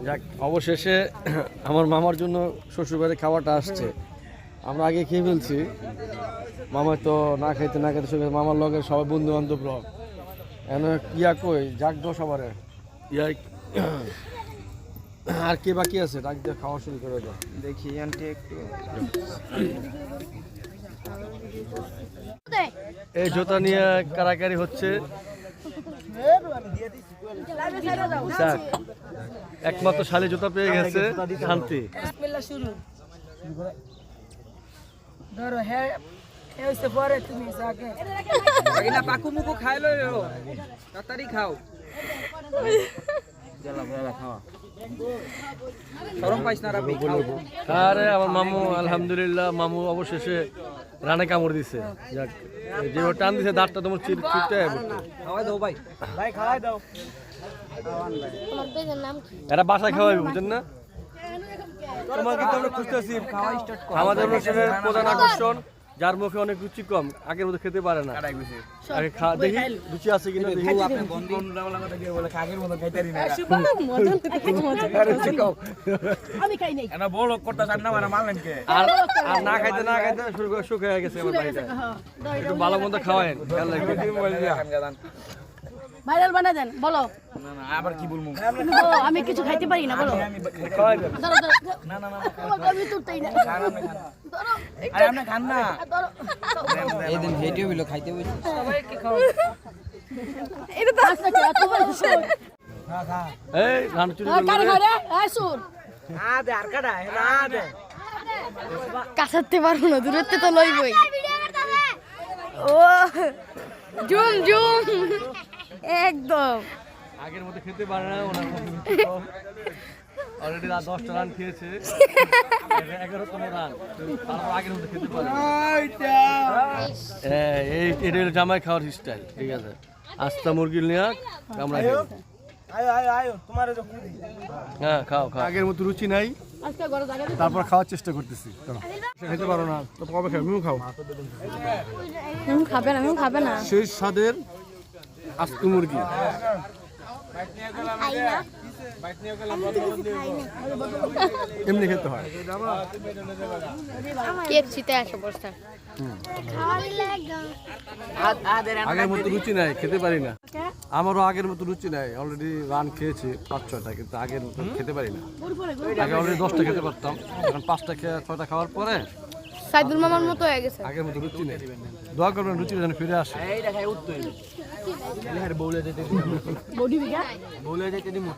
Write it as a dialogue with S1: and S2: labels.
S1: যাক, অবশেষে আমার মামার জন্য শ্বশুরবাড়ি খাওয়াটা আসছে। আমরা আগে খেয়ে ফেলছি, মামা তো না খাইতে না খাইতে সবাই মামার লগে সবাই বন্ধু বান্ধব এন ইয়া কই যাক দো সবার ইয়া। আর কে বাকি আছে ডাক দিয়ে খাওয়া শুরু করে দাও।
S2: দেখি আন্টি একটু
S1: এই জুতা নিয়ে কারাকারি হচ্ছে। যাক, একমাত্র শালি জুতা পেয়ে গেছে, শান্তি।
S3: ধরো হ্যাঁ হইছে পরে তুমি আগে
S2: না পাকু মুকু খাইলো তাড়াতাড়ি খাও জ্বালা বড়া খাওয়া শরম পাইছ না রাবি খাও।
S1: আরে আমার মামু আলহামদুলিল্লাহ, মামু অবশেষে রানে কামড় দিছে। যাক, যে ও টান দিছে দাঁতটা তোমার চিপতে
S2: খাওয়াই দাও ভাই ভাই খাওয়াই দাও।
S1: এটা বাসায় খাওয়াবি, বুঝছেন না? তোমার কিন্তু আমরা খুঁজতেছি
S2: খাওয়া স্টার্ট কর।
S1: আমাদের অনুষ্ঠানের প্রধান আকর্ষণ, যার মুখে অনেক রুচি কম, আগের মতো খেতে পারে না। আগে দেখি রুচি আছে কিনা দেখি।
S2: আপনি বন্ধু বন্ধুরা কথা কি বলে আগের মতো খাইতারি না
S3: আমি খাই নাই
S2: এনা বড় করতে চান না মানে মানলেন কে
S1: আর আর না খাইতে না খাইতে শুরু হয়ে গেছে আমার বাড়িটা। একটু ভালো মন্দ খাওয়ায়েন, খেয়াল রাখবেন।
S3: ভাইরাল বানা দেন বলো।
S2: না না আবার কি বলমু
S3: বলো, আমি কিছু খাইতে পারি না বলো।
S1: খাওয়াইবেন।
S3: ধরো ধরো
S2: না না না
S3: আমি তুলতেই না ধরো
S2: আরে আপনি খান না
S3: ধরো
S2: এই দিন ভিডিও গুলো খাইতে বসে সবাই কি খাও
S3: এটা তো আচ্ছা এত বড় বিষয়
S2: খা খা
S1: এই রান চুরি
S3: কারে
S1: করলো রে।
S3: ঘরে আসুন
S2: আ দে আর কাটা না দে
S3: কাছাতে পারবো না দূরত্বে তো লইবই ও জুম জুম একদম
S1: আগের মতো খেতে পারে না, ওনার অলরেডি 10টা রান খেয়েছে, 11তম রান, তারপর আগের মতো খেতে পারে না। এটা হলো জামাই খাওয়ার স্টাইল। ঠিক আছে, আস্তা মুরগি নিয়ে কামড়াই খাবো।
S2: আয়ো আয়ো আয়ো তোমারে তো
S1: হ্যাঁ খাও খাও। আগের মতো রুচি নাই,
S3: আজকে ঘরে জায়গা
S1: তারপর খাওয়ার চেষ্টা করতেছি। খেতে পারো না তো কবে খাও? আমিও খাও।
S3: খাবে না
S1: শেষ স্বাদের আস্ত মুরগি। এমনি খেতে হয়।
S3: কেক চিতে আসে বস্তা
S1: আগের মতো রুচি নাই, খেতে পারি না। আমারও আগের মতো রুচি নাই, অলরেডি রান খেয়েছি 5-6টা, কিন্তু আগের মতো খেতে পারি না। আগে অলরেডি 10টা খেতে পারতাম, এখন 5টা 6টা খাওয়ার পরে
S3: সাইদুল মামার মতো হয়ে গেছে
S1: আগের মতো রুচি নেই। দোয়া করবেন রুচি যেন ফিরে আসে।
S2: এইটা খাই উঠতই বউলে যেতে
S3: বডি বিঘা
S2: বউলে যেতে দিমু